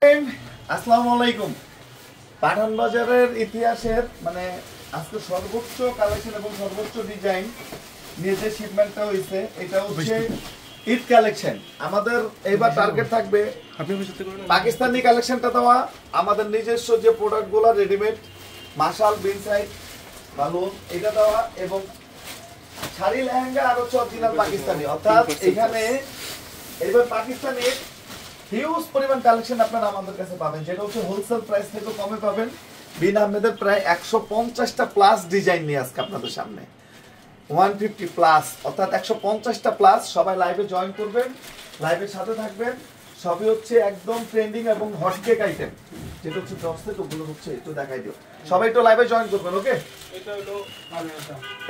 আসসালামু আলাইকুম। পাঠান বাজারের ইতিহাসের মানে আজকে সর্বোচ্চ কালেকশন এবং সর্বোচ্চ ডিজাইন নিয়ে যে শিপমেন্টটা হয়েছে এটা হচ্ছে ঈদ কালেকশন। আমাদের এবার টার্গেট থাকবে পাকিস্তানি কালেকশনটা দেওয়া, আমাদের নিজস্ব যে প্রোডাক্টগুলো রেডিমেড মাশাল বিন সাইড বালুন এটা দেওয়া, এবং শাড়ি লেহেঙ্গা আর হচ্ছে অরিজিনাল পাকিস্তানি। অর্থাৎ এখানে এবার পাকিস্তানি হিউজ পরিমাণ কালেকশন আপনারা আমাদের কাছে পাবেন, যেটা হচ্ছে হোলসেল প্রাইস থেকে কমে পাবেন। বিন আহমেদের প্রায় 150টা প্লাস ডিজাইন নিয়ে আজকে আপনাদের সামনে 150 প্লাস, অর্থাৎ 150টা প্লাস। সবাই লাইভে জয়েন করবেন, লাইভের সাথে থাকবেন। সবই হচ্ছে একদম ট্রেন্ডিং এবং হট কেক আইটেম, যেটা হচ্ছে ড্রপস থেকে ওগুলো হচ্ছে একটু দেখাই দিও। সবাই একটু লাইভে জয়েন করবেন, ওকে?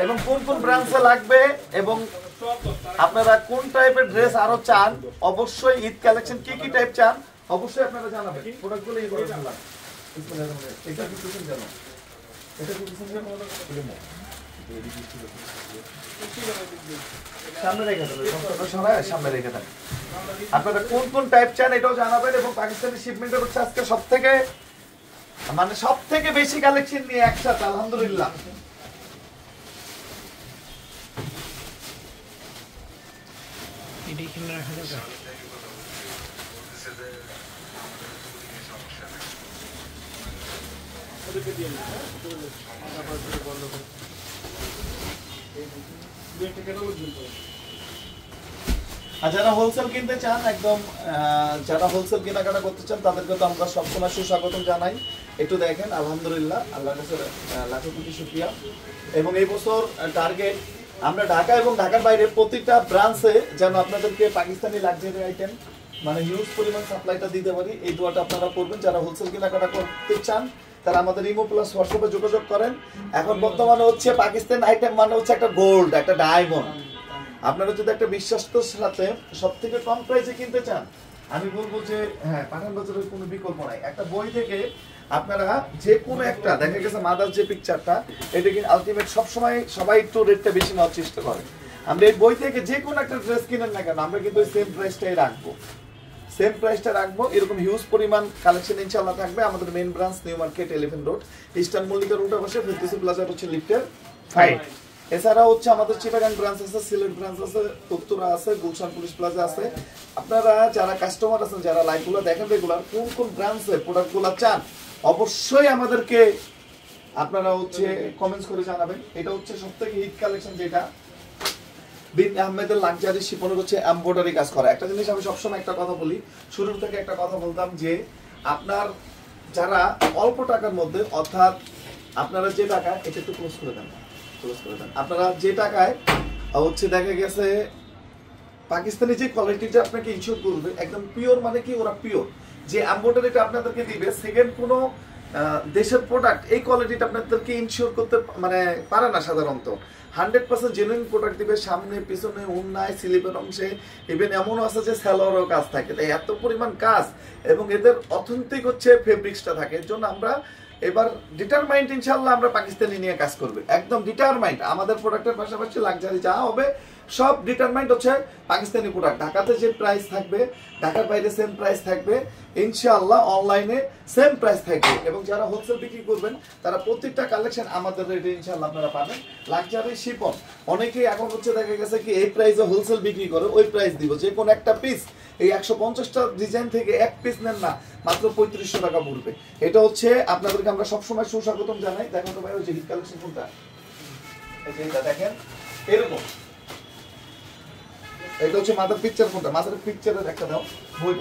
এবং কোন কোন ব্রাঞ্চে লাগবে এবং আপনারা কোন টাইপের ড্রেস আরো চান, অবশ্যই ঈদ কালেকশন কি কি টাইপ চান অবশ্যই আপনারা জানাবেন। প্রোডাক্টগুলো এই করে জানলাম। এটা কি কিছু জানো? এটা কি কিছু জানো? সামনে রেখে দেবেন, সামনে রেখে দেবেন। আপনারা কোন কোন টাইপ চান এটাও জানাবেন। এবং পাকিস্তানি শিপমেন্টের হচ্ছে আজকে সব থেকে বেশি কালেকশন নিয়ে একসাথে আলহামদুলিল্লাহ। আর যারা হোলসেল কিনতে চান, একদম যারা হোলসেল কেনাকাটা করতে চান তাদেরকে তো আমরা সবসময় সুস্বাগতম জানাই। একটু দেখেন, আলহামদুলিল্লাহ, আল্লাহর কাছে লাখো কোটি শুকরিয়া। এবং এই বছর টার্গেট আমরা ঢাকা এবং ঢাকার বাইরে প্রতিটা ব্রাঞ্চে যেন আপনাদেরকে পাকিস্তানি লাক্সারি আইটেম মানে হিউজ পরিমাণ সাপ্লাইটা দিতে পারি। এই দোয়াটা আপনারা করবেন। যারা হোলসেল কেনাকাটা করতে চান তারা আমাদের ইমো প্লাস হোয়াটসঅ্যাপে যোগাযোগ করেন। এখন বর্তমানে হচ্ছে পাকিস্তান আইটেম মানে হচ্ছে একটা গোল্ড, একটা ডায়মন্ড। আপনারা যদি একটা বিশ্বাসের সাথে সব থেকে কম প্রাইসে কিনতে চান, আমি বলবো যে হ্যাঁ, পাঠান বাজারের কোনো বিকল্প নাই। একটা বই থেকে আপনারা যে কোনো একটা, দেখা গেছে মাদার যে পিকচারটা, এটা কিন্তু আলটিমেট সবসময় সবাই একটু রেটটা বেশি নেওয়ার চেষ্টা করে। আমরা এই বই থেকে যে কোনো একটা ড্রেস কিনেন না কেন, আমরা কিন্তু সেম প্রাইসটাই রাখবো, সেম প্রাইসটা রাখবো। এরকম হিউজ পরিমাণ কালেকশন ইনশাআল্লাহ থাকবে। আমাদের main branch new market 11 road, eastern Mallika রোডে বসে ফেরদৌসি প্লাজা হচ্ছে লিফটের 5। এছাড়া হচ্ছে আমাদের চিটাগাং ব্রাঞ্চ আছে, সিলেট ব্রাঞ্চ আছে, উত্তরা আছে, গুলশান পুলিশ প্লাজা আছে। আপনারা যারা কাস্টমার আছেন, যারা লাইভগুলো দেখেন রেগুলার, কোন কোন ব্রাঞ্চে প্রোডাক্টগুলো চান অবশ্যই আমাদেরকে আপনারা হচ্ছে কমেন্টস করে জানাবেন। এটা হচ্ছে সবথেকে হিট কালেকশন, যেটা বিন আহমেদের লাক্সারি শিপনের হচ্ছে এমব্রয়ডারি কাজ করা। একটা জিনিস আমি সবসময় একটা কথা বলি, শুরুর থেকে একটা কথা বলতাম যে আপনার যারা অল্প টাকার মধ্যে, অর্থাৎ আপনারা যে টাকা, এটা একটু ক্লোজ করে দেন, আপনারা যে টাকায় হচ্ছে দেখা গেছে পাকিস্তানি যে কোয়ালিটিটা আপনাকে ইনশিওর করবে একদম পিওর, মানে কি ওরা পিওর যে এমব্রয়ডারিটা আপনাদেরকে দিবে, সেকেন্ড কোনো দেশের প্রোডাক্ট এই কোয়ালিটিটা আপনাদেরকে ইনশিওর করতে মানে পারে না সাধারণত। 100% জেনুইন প্রোডাক্ট দিবে, সামনে পিছনে উন্নায় স্লিপের অংশে, ইভেন এমনও আছে যে সেলোয়ারও কাজ থাকে। তাই এত পরিমাণ কাজ এবং এদের অথেন্টিক হচ্ছে ফেব্রিক্সটা থাকে। এর জন্য আমরা এবার ডিটারমাইন্ড ইনশাআল্লাহ আমরা পাকিস্তানি নিয়ে কাজ করবে, একদম ডিটারমাইন্ড। আমাদের প্রোডাক্টের পাশাপাশি লাক্সারি যা হবে সব ডিটারমাইন্ড হচ্ছে পাকিস্তানি প্রোডাক্ট। ঢাকাতে যে প্রাইস থাকবে ঢাকার বাইরে সেম প্রাইস থাকবে ইনশাআল্লাহ, অনলাইনে সেম প্রাইস থাকবে। এবং যারা হোলসেল বিক্রি করবেন তারা প্রত্যেকটা কালেকশন আমাদের রেটে ইনশাআল্লাহ আপনারা পাবেন। লাক্সারি শিপন অনেকেই এখন হচ্ছে দেখা গেছে কি এই প্রাইসে হোলসেল বিক্রি করে, ওই প্রাইস দিব। যে কোনো একটা পিস এই 150টা ডিজাইন থেকে এক পিস নেন না, মাত্র 3500 টাকা পড়বে। এটা হচ্ছে আপনাদেরকে আমরা সবসময় সুস্বাগতম জানাই। দেখেন তো ভাই, ওই যে হিট কালেকশন কোনটা, এই যে এটা দেখেন এরকম, এটা হচ্ছে মাদার পিকচার কোনটা, মাদার পিকচারের একটা দাও বই,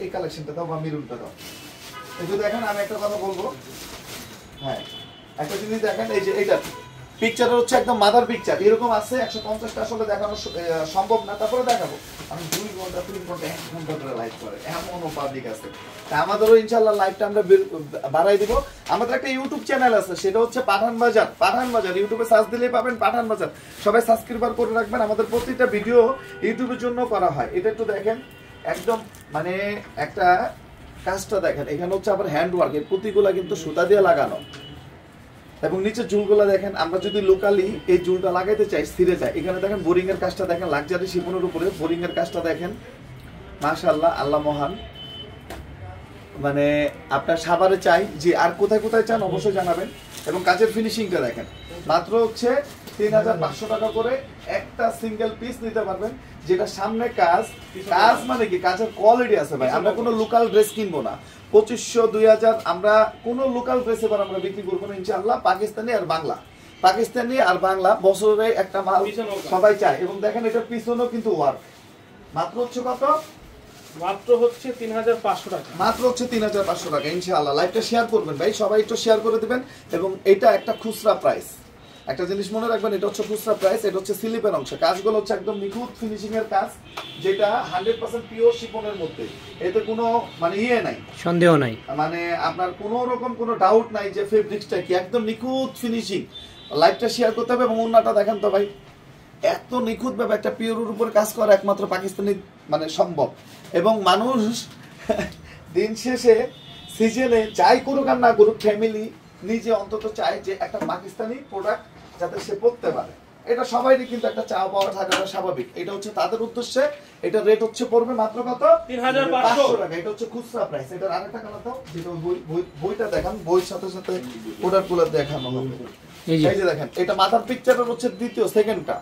এই কালেকশনটা দাও বা মেরুনটা দাও। এই যে দেখেন, আমি একটা কথা বলবো, হ্যাঁ একটা জিনিস দেখেন, এই যে এইটা পিকচার হচ্ছে একদম মাদার পিকচার, এরকম আছে 150টা আসলে দেখানো সম্ভব না, তারপরে দেখাবো। আমি 2 ঘন্টা 3 ঘন্টা 1 ঘন্টা ধরে লাইভ করে এমনও পাবলিক আছে। তা আমাদেরও ইনশাআল্লাহ লাইভটা আমরা বাড়াই দিব। আমাদের একটা ইউটিউব চ্যানেল আছে, সেটা হচ্ছে পাঠান বাজার। পাঠান বাজার ইউটিউবে সার্চ দিলেই পাবেন পাঠান বাজার। সবাই সাবস্ক্রাইবার করে রাখবেন। আমাদের প্রতিটা ভিডিও ইউটিউবের জন্য করা হয়। এটা একটু দেখেন, একদম মানে একটা কাজটা দেখেন। এখানে হচ্ছে আবার হ্যান্ড ওয়ার্ক, এর প্রতিগুলা কিন্তু সুতা দিয়ে লাগানো। এবং নিচে ঝুলগুলো দেখেন, আমরা যদি লোকালি এই ঝুলটা লাগাইতে চাই ছিঁড়ে যায়। এখানে দেখেন বোরিং এর কাজটা দেখেন, লাক্সারি শিপনের উপরে বোরিং এর কাজটা দেখেন, মাশাআল্লাহ, আল্লাহ মহান। মানে আপনার সাভারে চাই যে, আর কোথায় কোথায় চান অবশ্যই জানাবেন। এবং কাজের ফিনিশিংটা দেখেন, মাত্র হচ্ছে 3500 টাকা করে একটা সিঙ্গেল পিস নিতে পারবেন, যেটা সামনে কাজ মানে কি কাজের কোয়ালিটি আছে ভাই। আমরা কোনো লোকাল ড্রেস কিনবো না, 2500 2000 আমরা কোনো লোকাল ড্রেস এবার আমরা বিক্রি করবো না ইনশাআল্লাহ। পাকিস্তানি আর বাংলা বছরে একটা মাল সবাই চায়। এবং দেখেন এটার পিছনেও কিন্তু ওয়ার্ক। মাত্র হচ্ছে কত? মাত্র হচ্ছে 3500 টাকা, মাত্র হচ্ছে 3500 টাকা ইনশাআল্লাহ। লাইভটা শেয়ার করবেন ভাই, সবাই একটু শেয়ার করে দিবেন। এবং এটা একটা খুচরা প্রাইস, একটা জিনিস মনে রাখবেন, এটা হচ্ছে খুচরা প্রাইস। এটা হচ্ছে স্লিপের অংশ, কাজগুলো হচ্ছে একদম নিখুঁত ফিনিশিং এর কাজ, যেটা 100% পিওর শিফনের মধ্যে। এতে কোনো মানে নাই, সন্দেহ নাই, মানে আপনার কোনো রকম কোনো ডাউট নাই যে ফেব্রিক্সটা কি, একদম নিখুঁত ফিনিশিং। লাইভটা শেয়ার করতে হবে। এবং ওন্নাটা দেখেন তো ভাই, এত নিখুঁত ভাবে একটা পিওরের উপর কাজ করা একমাত্র পাকিস্তানি মানে সম্ভব। এবং মানুষ দিন শেষে সিজনে যাই করুক আর না করুক, ফ্যামিলি নিজে অন্তত চায় যে একটা পাকিস্তানি প্রোডাক্ট যাতে সে পড়তে পারে। এটা সবাইরই কিন্তু একটা চাওয়া পাওয়া থাকাটা স্বাভাবিক। এটা হচ্ছে তাদের উদ্দেশ্যে। এটা রেট হচ্ছে পড়বে মাত্র কত? 3500 টাকা। এটা হচ্ছে খুচরা প্রাইস। এটার আরেকটা কালার দাও, যেটা বইটা দেখান, বইয়ের সাথে সাথে প্রোডাক্টগুলো দেখানো হবে। এই যে দেখেন, এটা মাথার পিকচারের হচ্ছে সেকেন্ডটা,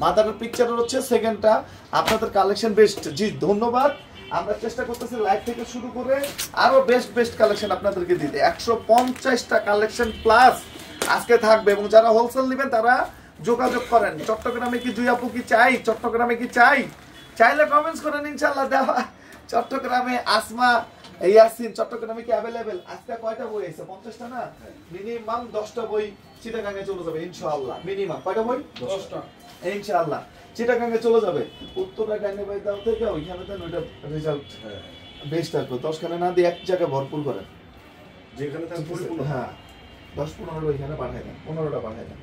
মাথার পিকচারের হচ্ছে সেকেন্ডটা। আপনাদের কালেকশন বেস্ট, জি ধন্যবাদ। আমরা চেষ্টা করতেছি লাইভ থেকে শুরু করে আরো বেস্ট কালেকশন আপনাদেরকে দিতে। 150টা কালেকশন প্লাস আজকে থাকবে। এবং যারা হোলসেল নেবেন তারা যোগাযোগ করেন। চট্টগ্রামে কি জুই আপু কি চাই? চট্টগ্রামে কি চাইলে কমেন্টস করেন, ইনশাআল্লাহ দেওয়া। চট্টগ্রামে আসমা ইয়াসিন, চট্টগ্রামে কি অ্যাভেলেবেল? আজকে কয়টা বই আছে? 50টা না, মিনিমাম 10টা বই চিটাগাঙ্গে চলে যাবে ইনশাআল্লাহ। মিনিমাম কয়টা বই? 10টা ইনশাআল্লাহ চিটাগাঙ্গে চলে যাবে। উত্তরা গাঙ্গে বাই দাও থেকে ওইখানে দেন, ওইটা রেজাল্ট বেস্ট আসবে। 10 খানে না দিয়ে এক জায়গায় ভরপুর করেন, যেখানে হ্যাঁ 10-15টা ওইখানে পাঠাই দেন, 15টা পাঠাই দেন।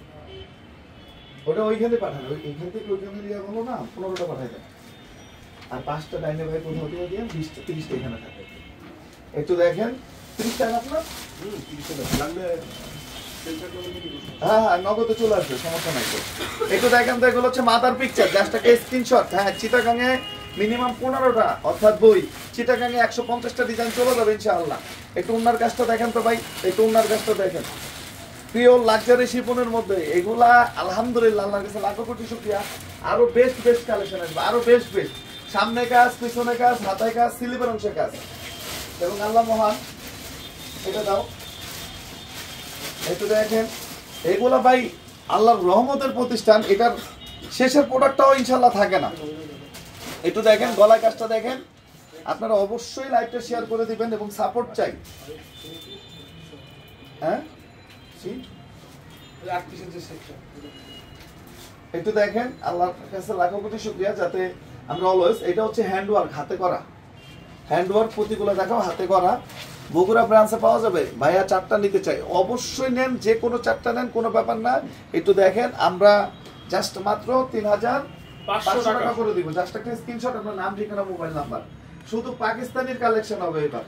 ওটা ওইখানে পাঠান, এইখান থেকে ওইখানে দিয়ে বলো না, 15টা পাঠাই দেন। আর 5টা ডাইনে ভাই কোথাও দিয়ে দিয়ে 20টা 30টা এখানে থাকে। একটু দেখেন 30 টাকা আপনার 30 টাকা লাগলে হ্যাঁ নগদে চলে আসবে, সমস্যা নাই। তো একটু দেখেন তো, এগুলো হচ্ছে মাদার পিকচার, জাস্ট একটা স্ক্রিনশট। হ্যাঁ চিটাগাঙে মিনিমাম 15টা অর্থাৎ বই, চিটাগাঙে 150টা ডিজাইন চলে যাবে ইনশাআল্লাহ। একটু উন্নার কাজটা দেখেন তো ভাই, একটু উন্নার কাজটা দেখেন, পিওর লাক্সারি শিফনের মধ্যে এগুলা। আলহামদুলিল্লাহ, আল্লাহর কাছে লাখো কোটি শুকরিয়া। আরো বেস্ট কালেকশন আসবে, আরো বেস্ট সামনে কাজ, পিছনে কাজ, হাতায় কাজ, স্লিপের অংশে কাজ। এবং আল্লাহ মহান। এটা দাও, একটু দেখেন এগুলা ভাই আল্লাহর রহমতের প্রতিষ্ঠান। এটার শেষের প্রোডাক্টটাও ইনশাআল্লাহ থাকে না। একটু দেখেন গলায় কাজটা দেখেন। আপনারা অবশ্যই লাইভটা শেয়ার করে দিবেন এবং সাপোর্ট চাই। হ্যাঁ একটু দেখেন, আল্লাহর কাছে লাখো কোটি শুকরিয়া যাতে আমরা অলওয়েজ। এটা হচ্ছে হ্যান্ডওয়ার্ক, হাতে করা হ্যান্ডওয়ার্ক। প্রতিগুলো দেখাও হাতে করা। বগুড়া ব্রাঞ্চে পাওয়া যাবে। ভাইয়া 4টা নিতে চাই, অবশ্যই নেন, যে কোনো 4টা নেন, কোনো ব্যাপার না। একটু দেখেন, আমরা জাস্ট মাত্র 3500 টাকা করে দিব। জাস্ট একটা স্ক্রিনশট, আপনার নাম, ঠিকানা, মোবাইল নাম্বার। শুধু পাকিস্তানির কালেকশন হবে এবার,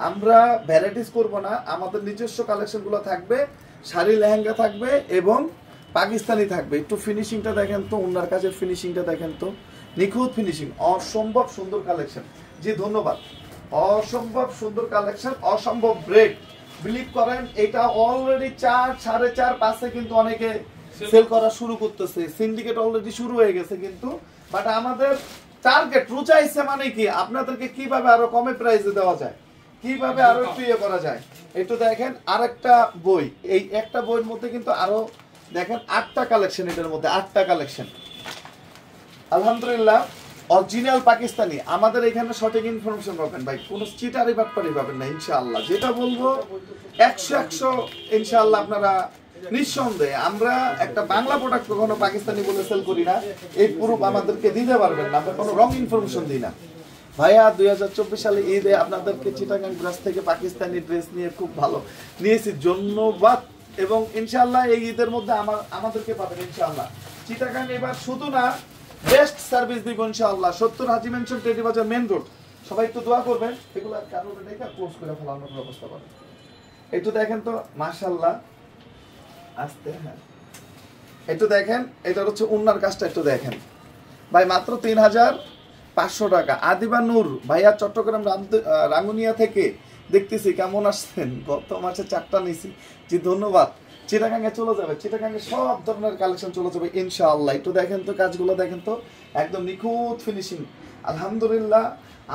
আমরা ভ্যারাইটিস করব না। আমাদের নিজস্ব কালেকশনগুলো থাকবে, শাড়ি লেহেঙ্গা থাকবে এবং পাকিস্তানি থাকবে। একটু ফিনিশিংটা দেখেন তো, ওনার কাজের ফিনিশিংটা দেখেন তো, নিখুঁত ফিনিশিং, অসম্ভব সুন্দর কালেকশন। জি ধন্যবাদ। অসম্ভব সুন্দর কালেকশন, অসম্ভব ব্রেক। বিলিভ করেন এটা অলরেডি 4, 4.5, 5-এ কিন্তু অনেকে সেল করা শুরু করতেছে, সিন্ডিকেট অলরেডি শুরু হয়ে গেছে। কিন্তু বাট আমাদের টার্গেট রুচাইছে, মানে কি আপনাদেরকে কিভাবে আরো কমে প্রাইসে দেওয়া যায়, কিভাবে আরো একটু ইয়ে করা যায়। একটু দেখেন আরেকটা বই, এই একটা বইয়ের মধ্যে কিন্তু আরো দেখেন 8টা কালেকশন, এটার মধ্যে 8টা কালেকশন। আলহামদুলিল্লাহ অরিজিনাল পাকিস্তানি। আমাদের এখানে সঠিক ইনফরমেশন পাবেন ভাই, কোনো চিটারি বাটপারি পাবেন না ইনশাআল্লাহ। যেটা বলবো 100 ইনশাআল্লাহ আপনারা নিঃসন্দেহে। আমরা একটা বাংলা প্রোডাক্ট কখনো পাকিস্তানি বলে সেল করি না, এই প্রুফ আমাদেরকে দিতে পারবেন না। আমরা কোনো রং ইনফরমেশন দিই না ভাইয়া। 2024 সালে ঈদে আপনাদেরকে চিটাগাং ব্রাঞ্চ থেকে পাকিস্তানি ড্রেস নিয়ে খুব ভালো নিয়েছি, ধন্যবাদ। এবং ইনশাআল্লাহ এই ঈদের মধ্যে আমাদেরকে পাবেন ইনশাআল্লাহ। চিটাগাং এবার শুধু না, বেস্ট সার্ভিস দিব ইনশাআল্লাহ। 70 হাজি মেনশন, টেডি বাজার, মেন রোড। সবাই একটু দোয়া করবেন, এগুলো কারণে দেখে ক্লোজ করে ফেলানোর ব্যবস্থা করেন। একটু দেখেন তো মাশাআল্লাহ, আস্তে। হ্যাঁ একটু দেখেন, এটা হচ্ছে উন্নার কাজটা একটু দেখেন ভাই, মাত্র 3500 টাকা। আদিবা নূর ভাইয়া চট্টগ্রাম রাঙ্গুনিয়া থেকে দেখতেছি কেমন আসছেন, গত মাসে 4টা নিয়েছি। জি ধন্যবাদ। চিটাগাঙ্গে চলে যাবে, চিটাগাঙ্গে সব ধরনের কালেকশন চলে যাবে ইনশাআল্লাহ। একটু দেখেন তো কাজগুলো, দেখেন তো একদম নিখুঁত ফিনিশিং। আলহামদুলিল্লাহ,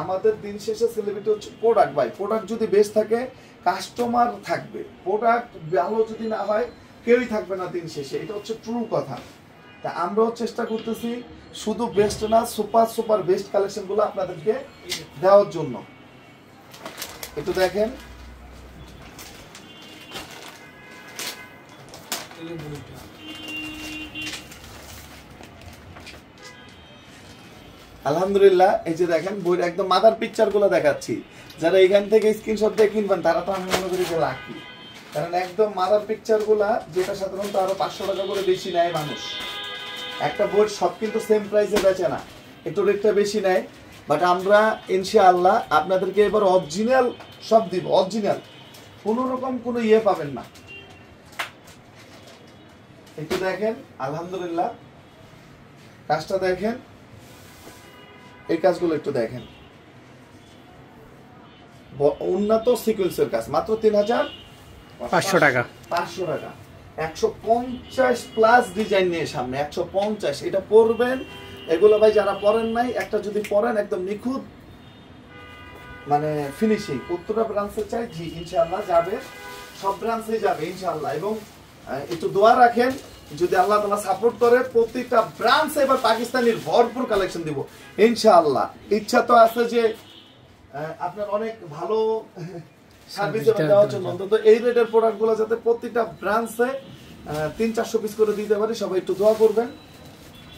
আমাদের দিন শেষে সেলিব্রিটি হচ্ছে প্রোডাক্ট। ভাই প্রোডাক্ট যদি বেস্ট থাকে কাস্টমার থাকবে, প্রোডাক্ট ভালো যদি না হয় কেউই থাকবে না দিন শেষে, এটা হচ্ছে ট্রু কথা। তা আমরাও চেষ্টা করতেছি শুধু বেস্ট না, সুপার সুপার বেস্ট কালেকশনগুলো আপনাদেরকে দেওয়ার জন্য। একটু দেখেন, আলহামদুলিল্লাহ। এই যে দেখেন বইয়ের একদম মাদার পিকচার গুলো দেখাচ্ছি, যারা এখান থেকে স্ক্রিনশট দিয়ে কিনবেন তারা তো আমি মনে করি যে লাকি, কারণ একদম মাদার পিকচার গুলা, যেটা সাধারণত আরো 500 টাকা করে বেশি নেয় মানুষ। একটা বই সব কিন্তু সেম প্রাইসে বেচে না, একটু রেটটা বেশি নেয়। বাট আমরা ইনশাআল্লাহ আপনাদেরকে এবার অরিজিনাল সব দিব, অরিজিনাল, কোনো রকম কোনো ইয়ে পাবেন না। একটু দেখেন, আলহামদুলিল্লাহ কাজটা দেখেন, এই কাজগুলো একটু দেখেন, উন্নত সিকোয়েন্সের কাজ, মাত্র 3500 টাকা। 500 টাকা, 150 প্লাস ডিজাইন নিয়ে সামনে, 150 এটা পরবেন। এগুলো ভাই যারা পরেন নাই, একটা যদি পরেন একদম নিখুঁত মানে ফিনিশিং। উত্তরা ব্রাঞ্চে চাই, জি ইনশাআল্লাহ যাবে, সব ব্রাঞ্চে যাবে ইনশাআল্লাহ। এবং একটু দোয়া রাখেন, যদি আল্লাহ তাআলা সাপোর্ট করে প্রত্যেকটা ব্রাঞ্চে এবার পাকিস্তানির ভরপুর কালেকশন দিব ইনশাআল্লাহ। ইচ্ছা তো আছে যে আপনার অনেক ভালো সার্ভিস দেওয়ার জন্য, অন্তত এই রেটের প্রোডাক্টগুলো যাতে প্রত্যেকটা ব্রাঞ্চে 300-400 পিস করে দিতে পারি। সবাই একটু দোয়া করবেন,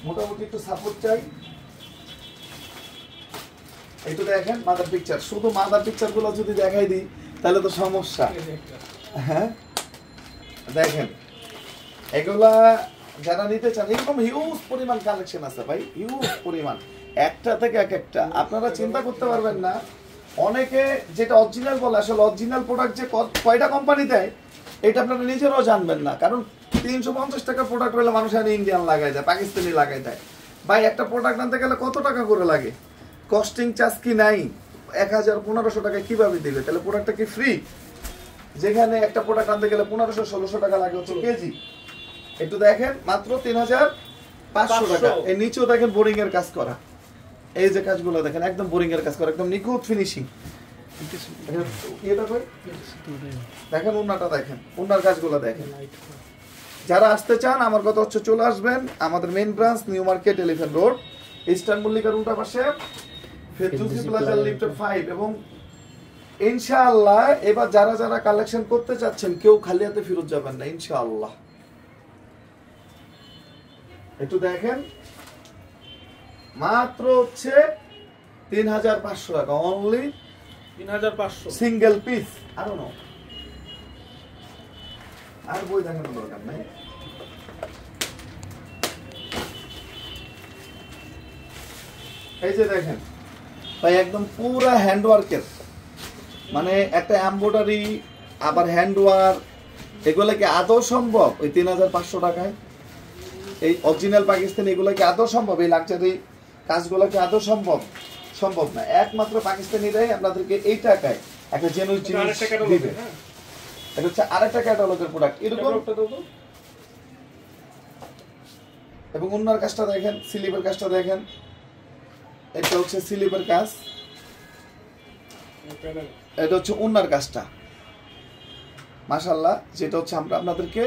মোটামুটি একটু সাপোর্ট চাই। একটু দেখেন মাদার পিকচার, শুধু মাদার পিকচার গুলো যদি দেখাই দিই তাহলে তো সমস্যা। হ্যাঁ দেখেন, এগুলা যারা নিতে চান, এরকম হিউজ পরিমাণ কালেকশন আছে ভাই, হিউজ পরিমাণ, একটা থেকে এক একটা আপনারা চিন্তা করতে পারবেন না। অনেকে যেটা অরিজিনাল বলে, আসলে অরিজিনাল প্রোডাক্ট যে কয়টা কোম্পানি দেয় এটা আপনারা নিজেরাও জানবেন না। কারণ 350 টাকা প্রোডাক্ট হলে মানুষ আর ইন্ডিয়ান লাগাই দেয়, পাকিস্তানি লাগাই দেয়। ভাই একটা প্রোডাক্ট আনতে গেলে কত টাকা করে লাগে, কস্টিং চার্জ কি নাই, 1000-1500 টাকা কিভাবে দিবে? তাহলে প্রোডাক্টটা কি ফ্রি? যেখানে একটা প্রোডাক্ট আনতে গেলে 1500-1600 টাকা লাগে হচ্ছে কেজি। একটু দেখেন মাত্র 3500 টাকা। এই নিচেও দেখেন বোরিং এর কাজ করা, এই যে কাজগুলো দেখেন একদম বোরিং এর কাজ করা, একদম নিখুঁত ফিনিশিং। দেখেন উন্নাটা, দেখেন উন্নার কাজগুলো দেখেন। যারা আসতে চান আমার কথা হচ্ছে চলে আসবেন আমাদের main branch, new market, elephant road, eastern মল্লিকার উল্টা পাশে, ফেরদৌসি প্লাজা লিফট 5। এবং ইনশাআল্লাহ এবার যারা যারা কালেকশন করতে চাচ্ছেন কেউ খালি হাতে ফেরত যাবেন না ইনশাআল্লাহ। একটু দেখেন, মাত্র হচ্ছে 3500 টাকা, অনলি 3500 সিঙ্গেল পিস। আরো নো আর বই দেখানোর দরকার নাই। এই যে দেখেন ভাই, একদম পুরা হ্যান্ডওয়ার্কের, মানে একটা এমব্রয়ডারি আবার হ্যান্ডওয়ার্ক, এগুলো কি আদৌ সম্ভব ওই 3500 টাকায়? এই অরিজিনাল পাকিস্তানি এগুলো কি আদৌ সম্ভব? এই লাক্সারি কাজগুলো কি আদৌ সম্ভব? সম্ভব না। একমাত্র পাকিস্তানিরাই আপনাদেরকে এই টাকায় একটা জেনুইন জিনিস দিবে। এটা হচ্ছে আরেকটা ক্যাটালগের প্রোডাক্ট এরকম। এবং অন্যার কাজটা দেখেন, স্লিপের কাজটা দেখেন, এটা হচ্ছে স্লিপের কাজ, এটা হচ্ছে অন্যার কাজটা মাশাআল্লাহ, যেটা হচ্ছে আমরা আপনাদেরকে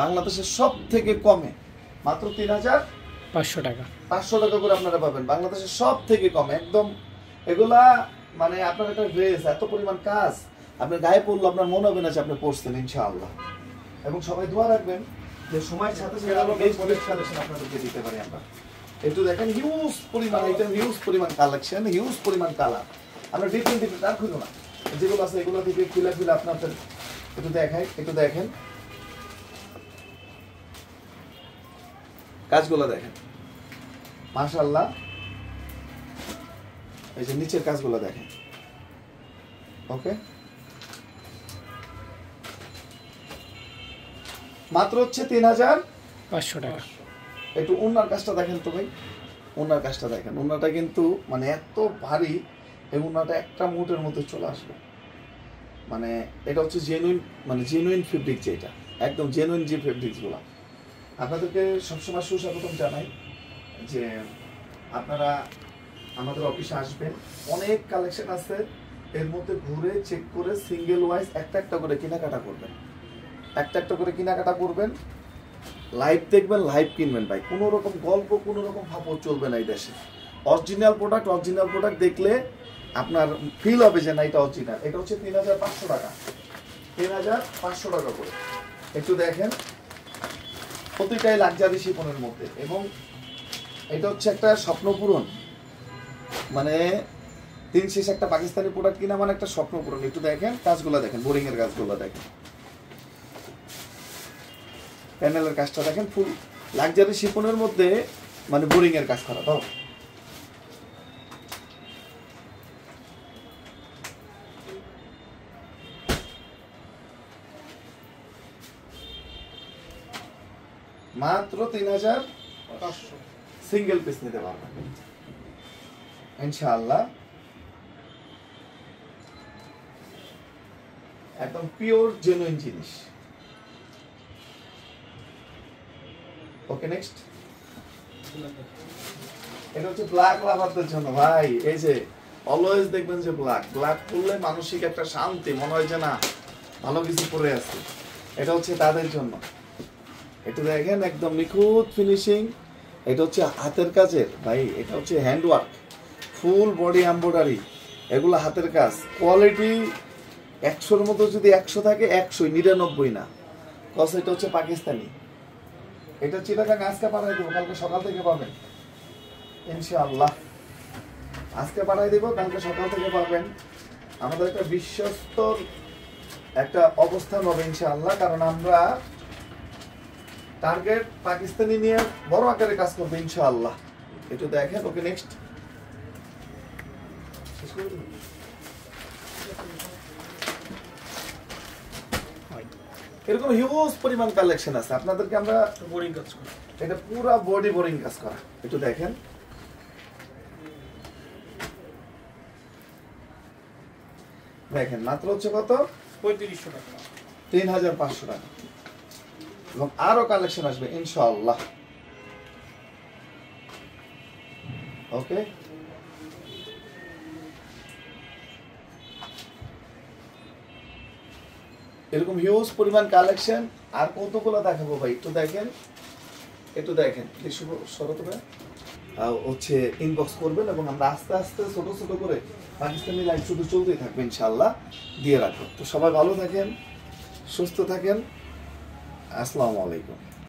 বাংলাদেশের সব থেকে কমে মাত্র 3500 টাকা, 500 টাকা করে আপনারা পাবেন বাংলাদেশের সব থেকে কম একদম। এগুলা মানে আপনার একটা ড্রেস, এত পরিমাণ কাজ আপনার গায়ে পড়লো, আপনার মনে হবে না যে আপনি পড়ছেন ইনশাআল্লাহ। এবং সবাই দোয়া রাখবেন যে সময়ের সাথে সাথে আরো বেশ অনেক কালেকশন আপনাদেরকে দিতে পারি আমরা। একটু দেখেন হিউজ পরিমাণ আইটেম, হিউজ পরিমাণ কালেকশন, হিউজ পরিমাণ কালার। আমরা ডিফারেন্ট ডিফারেন্ট আর খুঁজো না, যেগুলো আছে এগুলো থেকে খুলে খুলে আপনাদের একটু দেখাই। একটু দেখেন কাজগুলো দেখেন মাশাআল্লাহ। এই যে নিচের কাজগুলো দেখেন, ওকে মাত্র হচ্ছে 3500 টাকা। একটু ওনার কাজটা দেখেন তো ভাই, ওনার কাজটা দেখেন, ওনাটা কিন্তু মানে এত ভারী, এই ওনাটা একটা মুটের মধ্যে চলে আসবে। মানে এটা হচ্ছে জেনুইন, মানে জেনুইন ফেব্রিক, যেটা একদম জেনুইন যে ফেব্রিক্সগুলো। আপনাদেরকে সবসময় সুস্বাগতম জানাই যে আপনারা আমাদের অফিসে আসবেন, অনেক কালেকশন আছে, এর মধ্যে ঘুরে চেক করে সিঙ্গেল ওয়াইজ একটা করে কেনাকাটা করবেন, একটা করে কেনাকাটা করবেন, লাইভ দেখবেন, লাইভ কিনবেন ভাই। কোনো রকম গল্প, কোনো রকম ফাপড় চলবে না এই দেশে। অরিজিনাল প্রোডাক্ট দেখলে আপনার ফিল হবে যে না এটা অরিজিনাল। এটা হচ্ছে 3500 টাকা, 3500 টাকা করে। একটু দেখেন, প্রতিটাই লাক্সারি শিফনের মধ্যে, এবং এটা হচ্ছে একটা স্বপ্ন পূরণ, মানে দিন শেষ একটা পাকিস্তানি প্রোডাক্ট কিনা মানে একটা স্বপ্ন পূরণ। একটু দেখেন কাজগুলো, দেখেন বোরিং এর কাজগুলো, দেখেন প্যানেলের কাজটা দেখেন, ফুল লাক্সারি শিফনের মধ্যে মানে বোরিং এর কাজ করা। দাও মাত্র 3500 সিঙ্গেল পিস নিতে পারবেন ইনশাআল্লাহ। একদম পিওর জেনুইন জিনিস। ওকে, নেক্সট। এটা হচ্ছে ব্ল্যাক লাভারদের জন্য ভাই। এই যে অলওয়েজ দেখবেন যে ব্ল্যাক পরলে মানসিক একটা শান্তি, মনে হয় যে না ভালো কিছু পরে আছে। এটা হচ্ছে তাদের জন্য। এটা দেখেন একদম নিখুঁত ফিনিশিং। এটা হচ্ছে হাতের কাজের ভাই, এটা হচ্ছে হ্যান্ডওয়ার্ক, ফুল বডি এমব্রয়ডারি, এগুলো হাতের কাজ। কোয়ালিটি 100-র মধ্যে যদি 100 থাকে 100, 99 না, কজ এটা হচ্ছে পাকিস্তানি। এটা চিটাগাং আজকে পাঠাই দেবো, কালকে সকাল থেকে পাবেন ইনশাআল্লাহ। আজকে পাঠাই দেবো, কালকে সকাল থেকে পাবেন। আমাদের একটা বিশ্বস্ত একটা অবস্থান হবে ইনশাআল্লাহ, কারণ আমরা টার্গেট পাকিস্তানি নিয়ে বড় আকারে কাজ করবে ইনশাআল্লাহ। একটু দেখেন। ওকে, নেক্সট। এরকম হিউজ পরিমাণ কালেকশন আছে, আপনাদেরকে আমরা বোরিং কাজ করা, এটা পুরো বডি বোরিং কাজ করা। একটু দেখেন, দেখেন মাত্র হচ্ছে কত, 3500 টাকা, 3500 টাকা। এবং আরো কালেকশন আসবে ইনশাআল্লাহ। ওকে, এরকম হিউজ পরিমাণ কালেকশন আর কতগুলো দেখাবো ভাই। একটু দেখেন, শরত ভাই হচ্ছে ইনবক্স করবেন, এবং আমরা আস্তে আস্তে ছোট ছোট করে পাকিস্তানি লাইভ শুধু চলতেই থাকবে ইনশাআল্লাহ, দিয়ে রাখবো। তো সবাই ভালো থাকেন, সুস্থ থাকেন, আসসালামু আলাইকুম।